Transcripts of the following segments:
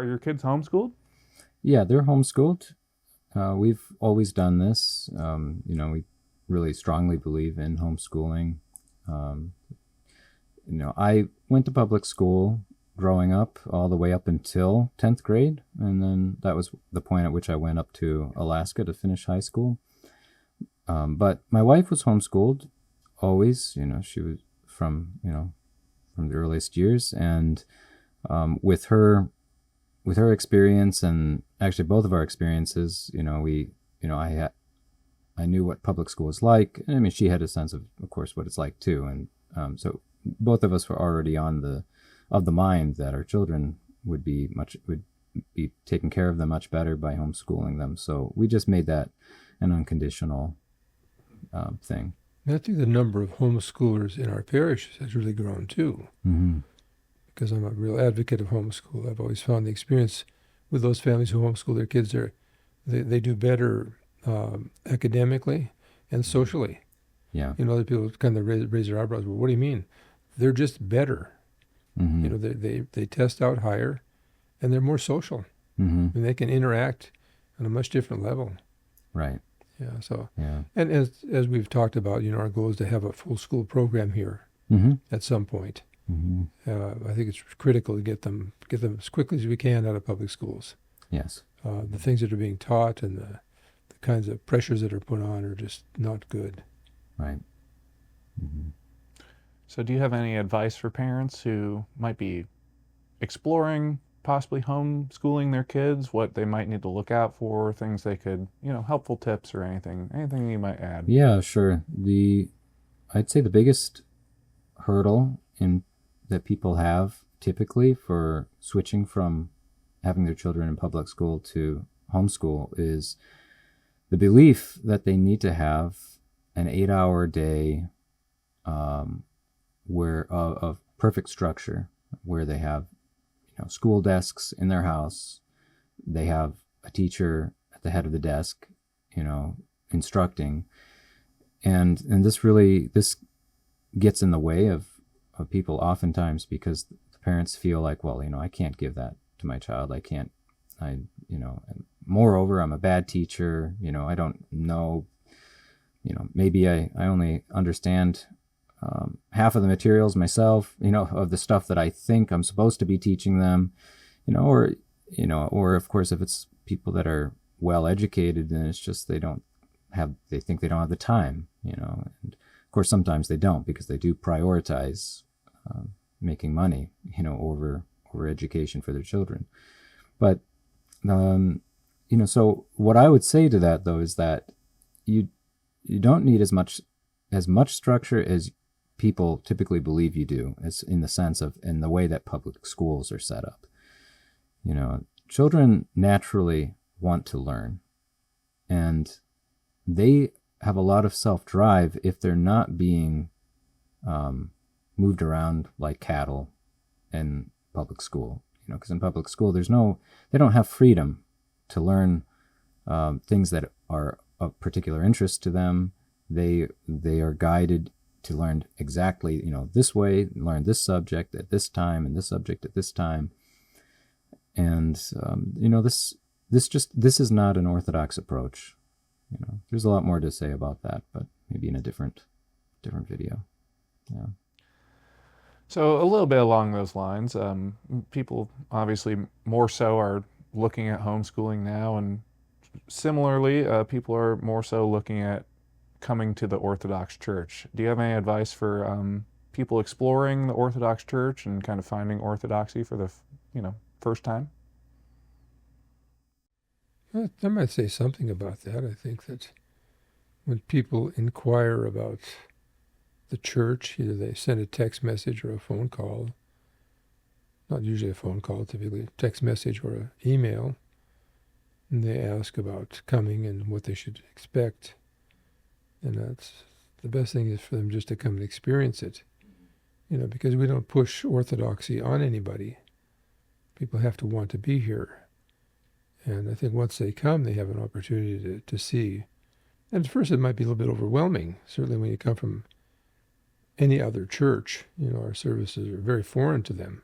Are your kids homeschooled? Yeah, they're homeschooled. We've always done this. We really strongly believe in homeschooling. Um, I went to public school growing up all the way up until 10th grade. And then that was the point at which I went up to Alaska to finish high school. But my wife was homeschooled always. She was from the earliest years. And with her experience, and actually both of our experiences, I knew what public school was like. I mean, she had a sense of course, what it's like too. And so both of us were already of the mind that our children would be taking care of them much better by homeschooling them. So we just made that an unconditional thing. I think the number of homeschoolers in our parish has really grown too. Mm-hmm. Because I'm a real advocate of homeschool. I've always found the experience with those families who homeschool their kids, they do better academically and socially. Yeah. Other people kind of raise their eyebrows. Well, what do you mean? They're just better. Mm-hmm. They test out higher, and they're more social. Mm-hmm. And they can interact on a much different level. Right. Yeah. So. Yeah. And as we've talked about, our goal is to have a full school program here mm-hmm. at some point. Mm-hmm. I think it's critical to get them as quickly as we can out of public schools. Yes. The things that are being taught and the kinds of pressures that are put on are just not good. Right. Mm-hmm. So do you have any advice for parents who might be exploring possibly homeschooling their kids, what they might need to look out for, things they could, helpful tips or anything you might add? Yeah, sure. I'd say the biggest hurdle that people have typically for switching from having their children in public school to homeschool is the belief that they need to have an 8-hour day of perfect structure, where they have school desks in their house, they have a teacher at the head of the desk, instructing, and this gets in the way of people oftentimes, because the parents feel like, well, I can't give that to my child. And moreover, I'm a bad teacher. I don't know, maybe I only understand half of the materials myself, of the stuff that I think I'm supposed to be teaching them, or of course, if it's people that are well educated, then it's just they think they don't have the time, and of course, sometimes they don't, because they do prioritize making money, over education for their children. But, so what I would say to that, though, is that you don't need as much structure as people typically believe you do, as in the way that public schools are set up. Children naturally want to learn, and they have a lot of self-drive if they're not being moved around like cattle in public school. Because in public school, they don't have freedom to learn things that are of particular interest to them. They are guided to learn exactly, this way, learn this subject at this time, and this subject at this time. And, this is not an Orthodox approach. There's a lot more to say about that, but maybe in a different video. Yeah. So a little bit along those lines, people obviously more so are looking at homeschooling now, and similarly, people are more so looking at coming to the Orthodox Church. Do you have any advice for people exploring the Orthodox Church and kind of finding orthodoxy for the first time? I might say something about that. I think that when people inquire about the church, either they send a text message or a phone call, not usually a phone call, typically a text message or an email, and they ask about coming and what they should expect. And that's the best thing, is for them just to come and experience it, because we don't push orthodoxy on anybody. People have to want to be here. And I think once they come, they have an opportunity to see. And at first it might be a little bit overwhelming, certainly when you come from any other church. Our services are very foreign to them.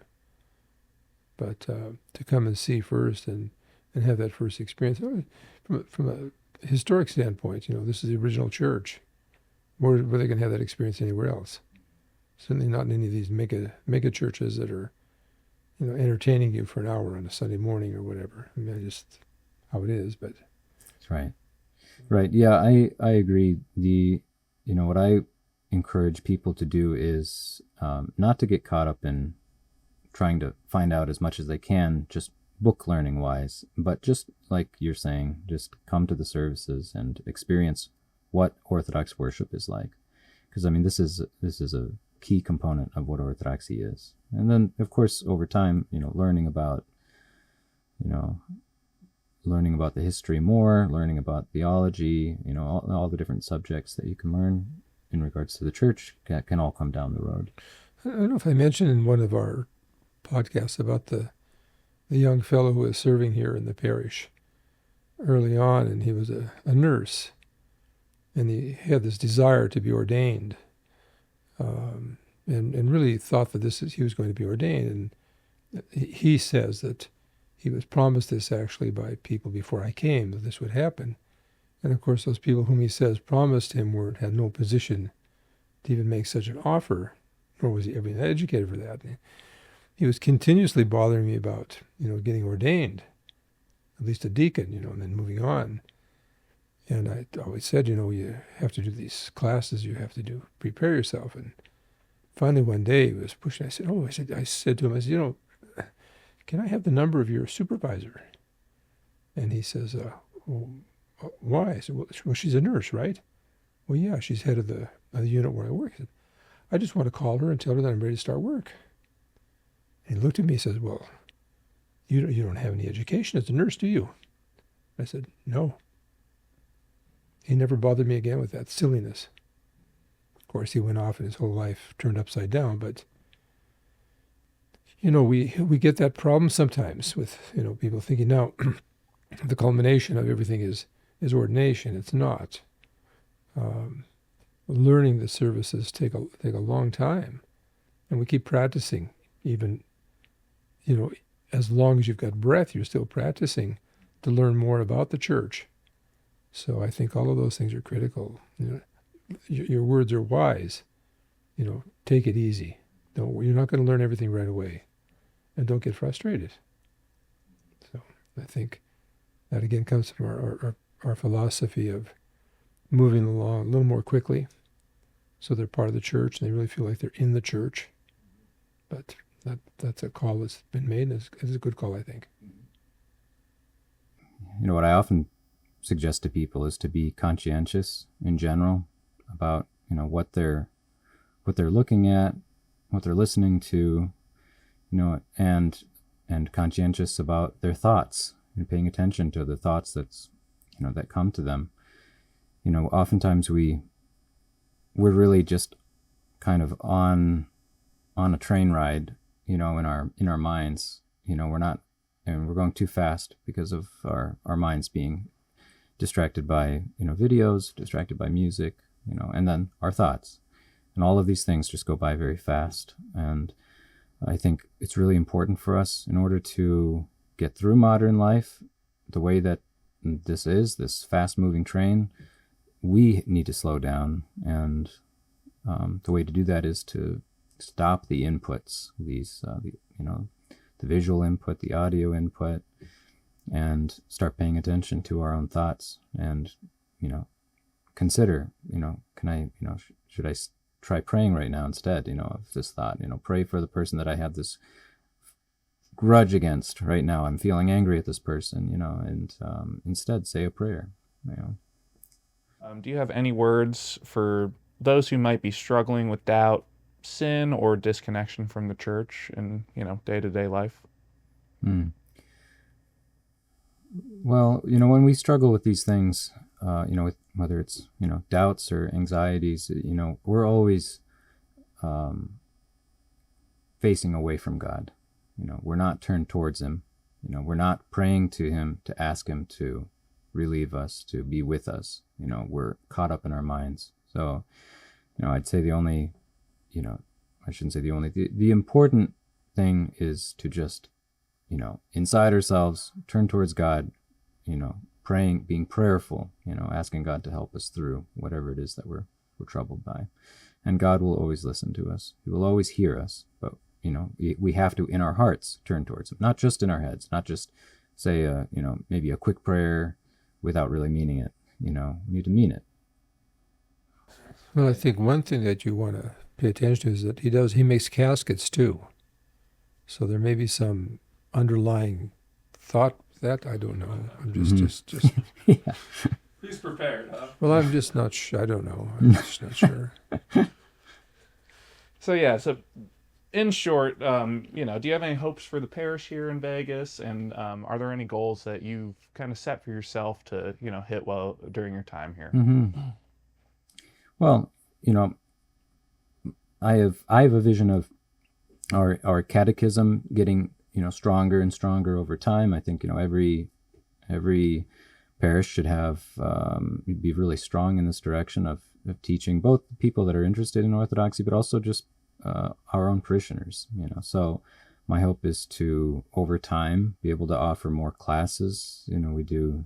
but to come and see first and have that first experience. From a historic standpoint, this is the original church. Where they can have that experience anywhere else? Certainly not in any of these mega churches that are, entertaining you for an hour on a Sunday morning or whatever. I mean, just how it is, but. That's right. Right. Yeah, I agree. What I encourage people to do is not to get caught up in trying to find out as much as they can, just book learning wise, but just like you're saying, just come to the services and experience what Orthodox worship is like. Because I mean, this is a key component of what Orthodoxy is. And then, of course, over time, learning about the history more, learning about theology, all the different subjects that you can learn in regards to the church can all come down the road. I don't know if I mentioned in one of our podcasts about the young fellow who was serving here in the parish early on, and he was a nurse, and he had this desire to be ordained, and really thought that he was going to be ordained. And he says that he was promised this actually by people before I came, that this would happen. And of course, those people whom he says promised him had no position to even make such an offer, nor was he ever educated for that. He was continuously bothering me about, getting ordained, at least a deacon, and then moving on. And I always said, you have to do these classes, you have to prepare yourself. And finally one day he was pushing, I said to him, can I have the number of your supervisor? And he says, well, why? I said, well, she's a nurse, right? Well, yeah, she's head of the unit where I work. I said, I just want to call her and tell her that I'm ready to start work. And he looked at me and says, well, you don't have any education as a nurse, do you? I said, no. He never bothered me again with that silliness. Of course, he went off and his whole life turned upside down, but we get that problem sometimes with, people thinking now the culmination of everything is ordination. It's not. Learning the services take a long time, and we keep practicing. Even, as long as you've got breath, you're still practicing to learn more about the church. So I think all of those things are critical. Your words are wise. Take it easy. You're not going to learn everything right away, and don't get frustrated. So I think that again comes from our philosophy of moving along a little more quickly, so they're part of the church and they really feel like they're in the church. But that's a call that's been made, and it's a good call, I think. What I often suggest to people is to be conscientious in general about what they're looking at, what they're listening to, and conscientious about their thoughts and paying attention to the thoughts that come to them. Oftentimes we're really just kind of on a train ride, in our minds. We're not, and we're going too fast because of our minds being distracted by, videos, distracted by music, and then our thoughts. And all of these things just go by very fast. And I think it's really important for us, in order to get through modern life the way that this fast-moving train, we need to slow down. And the way to do that is to stop the inputs, the visual input, the audio input, and start paying attention to our own thoughts, and consider, should I try praying right now instead, of this thought? Pray for the person that I have this grudge against right now. I'm feeling angry at this person, and instead say a prayer. Do you have any words for those who might be struggling with doubt, sin, or disconnection from the church in day-to-day life? Well, when we struggle with these things, with whether it's doubts or anxieties, we're always facing away from God. We're not turned towards Him. We're not praying to Him to ask Him to relieve us, to be with us. We're caught up in our minds. So, I'd say the important thing is to just inside ourselves, turn towards God, praying, being prayerful, asking God to help us through whatever it is that we're troubled by. And God will always listen to us. He will always hear us. But, we have to, in our hearts, turn towards him, not just in our heads, not just say, maybe a quick prayer without really meaning it. We need to mean it. Well, I think one thing that you want to pay attention to is that he makes caskets too. So there may be some underlying thought with that. I don't know. I'm just Yeah. He's prepared, huh? Well, I'm just not sure. I don't know. I'm just not sure. So in short, do you have any hopes for the parish here in Vegas? And are there any goals that you've kind of set for yourself to, hit during your time here? Mm-hmm. Well, I have a vision of our catechism getting, stronger and stronger over time. I think, every parish should have, be really strong in this direction of teaching both people that are interested in Orthodoxy, but also just our own parishioners, So my hope is to, over time, be able to offer more classes. We do,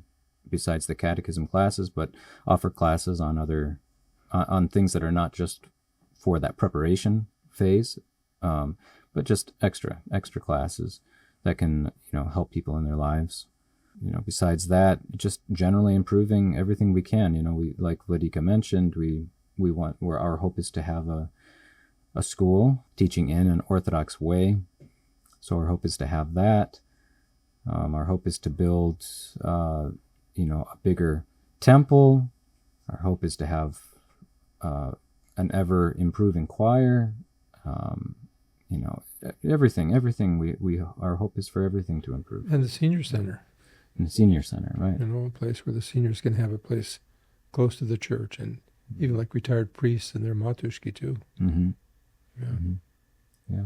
besides the catechism classes, but offer classes on other, on things that are not just for that preparation phase, but just extra classes that can, help people in their lives. Besides that, just generally improving everything we can. We, like Vladyka mentioned, we want, where our hope is to have a school teaching in an Orthodox way. So our hope is to have that. Our hope is to build, a bigger temple. Our hope is to have an ever improving choir. Everything. Our hope is for everything to improve. And the senior center. And the senior center, right? A place where the seniors can have a place close to the church, and even like retired priests and their matushki too. Mm-hmm. Yeah. Mm-hmm. Yeah.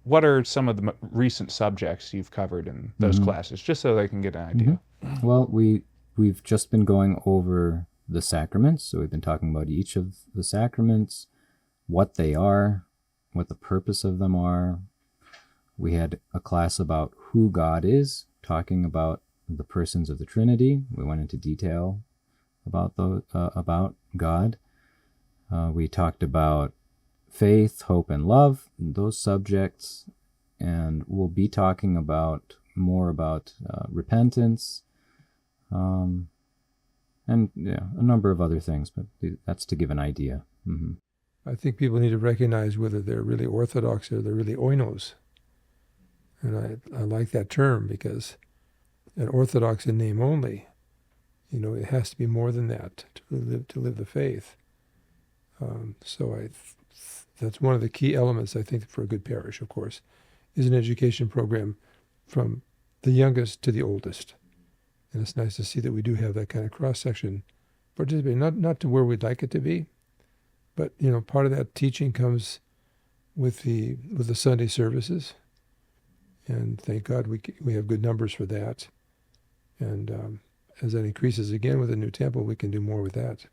What are some of the recent subjects you've covered in those classes, just so they can get an idea? Mm-hmm. Well, we've just been going over the sacraments, so we've been talking about each of the sacraments, what they are, what the purpose of them are. We had a class about who God is, talking about the persons of the Trinity. We went into detail about God. We talked about faith, hope, and love, those subjects, and we'll be talking more about repentance, and a number of other things, but that's to give an idea. Mm-hmm. I think people need to recognize whether they're really Orthodox or they're really oinos. And I like that term, because an Orthodox in name only, it has to be more than that to live the faith. That's one of the key elements, I think, for a good parish, of course, is an education program from the youngest to the oldest. And it's nice to see that we do have that kind of cross-section participating, not to where we'd like it to be, but, part of that teaching comes with the Sunday services. And thank God we have good numbers for that. And as that increases again with a new temple, we can do more with that.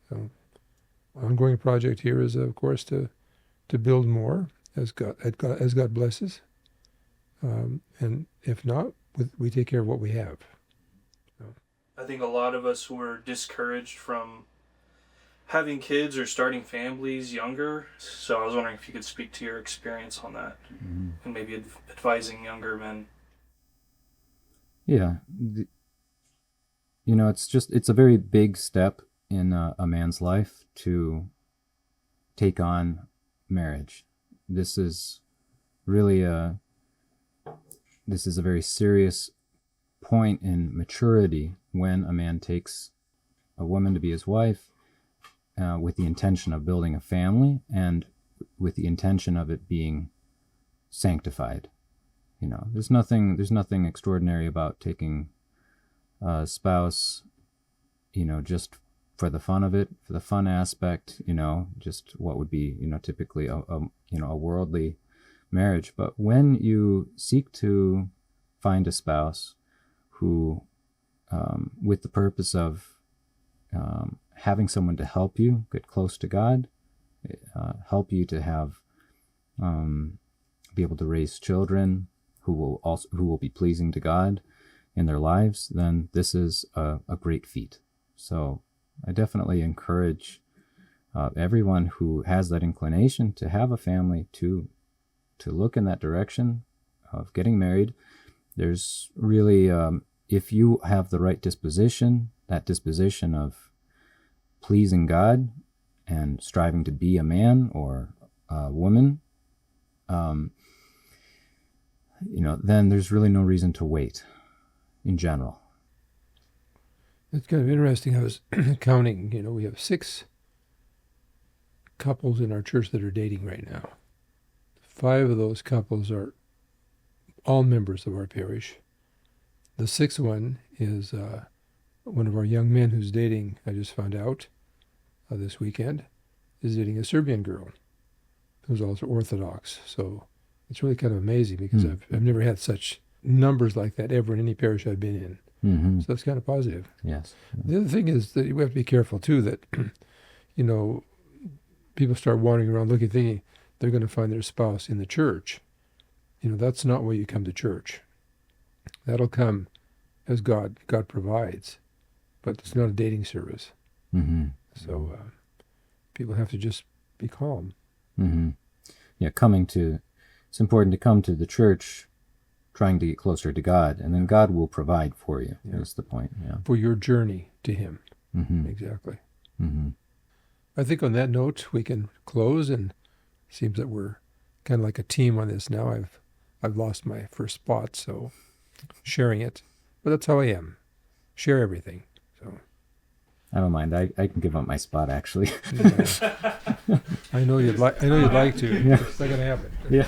So, ongoing project here is, of course, to build more as God blesses. And if not, we take care of what we have. So. I think a lot of us were discouraged from having kids or starting families younger. So I was wondering if you could speak to your experience on that, and maybe advising younger men. Yeah. It's a very big step in a man's life to take on marriage. This is really a very serious point in maturity when a man takes a woman to be his wife, with the intention of building a family and with the intention of it being sanctified. There's nothing extraordinary about taking a spouse, just for the fun of it, for the fun aspect, just what would be, typically a worldly marriage. But when you seek to find a spouse who, with the purpose of having someone to help you get close to God, help you to have, be able to raise children who will be pleasing to God in their lives, then this is a great feat. So I definitely encourage everyone who has that inclination to have a family to look in that direction of getting married. There's really, if you have the right disposition, that disposition of pleasing God and striving to be a man or a woman, then there's really no reason to wait in general. It's kind of interesting. I was counting, we have 6 couples in our church that are dating right now. 5 of those couples are all members of our parish. The 6th one is one of our young men who's dating, I just found out this weekend, is dating a Serbian girl who's also Orthodox. So it's really kind of amazing because I've never had such numbers like that ever in any parish I've been in. Mm-hmm. So that's kind of positive. Yes. The other thing is that we have to be careful too that, people start wandering around looking, thinking they're going to find their spouse in the church. That's not why you come to church. That'll come as God provides, but it's not a dating service. Mm-hmm. So people have to just be calm. Mm-hmm. Yeah, it's important to come to the church trying to get closer to God, and then God will provide for you. Yeah. That's the point. Yeah. For your journey to Him. Mm-hmm. Exactly. Mm-hmm. I think on that note we can close, and it seems that we're kind of like a team on this now. I've lost my first spot, so sharing it, but that's how I am. Share everything. So I don't mind. I can give up my spot actually. yeah. I know you'd like to. Yeah. It's not gonna happen. Yeah.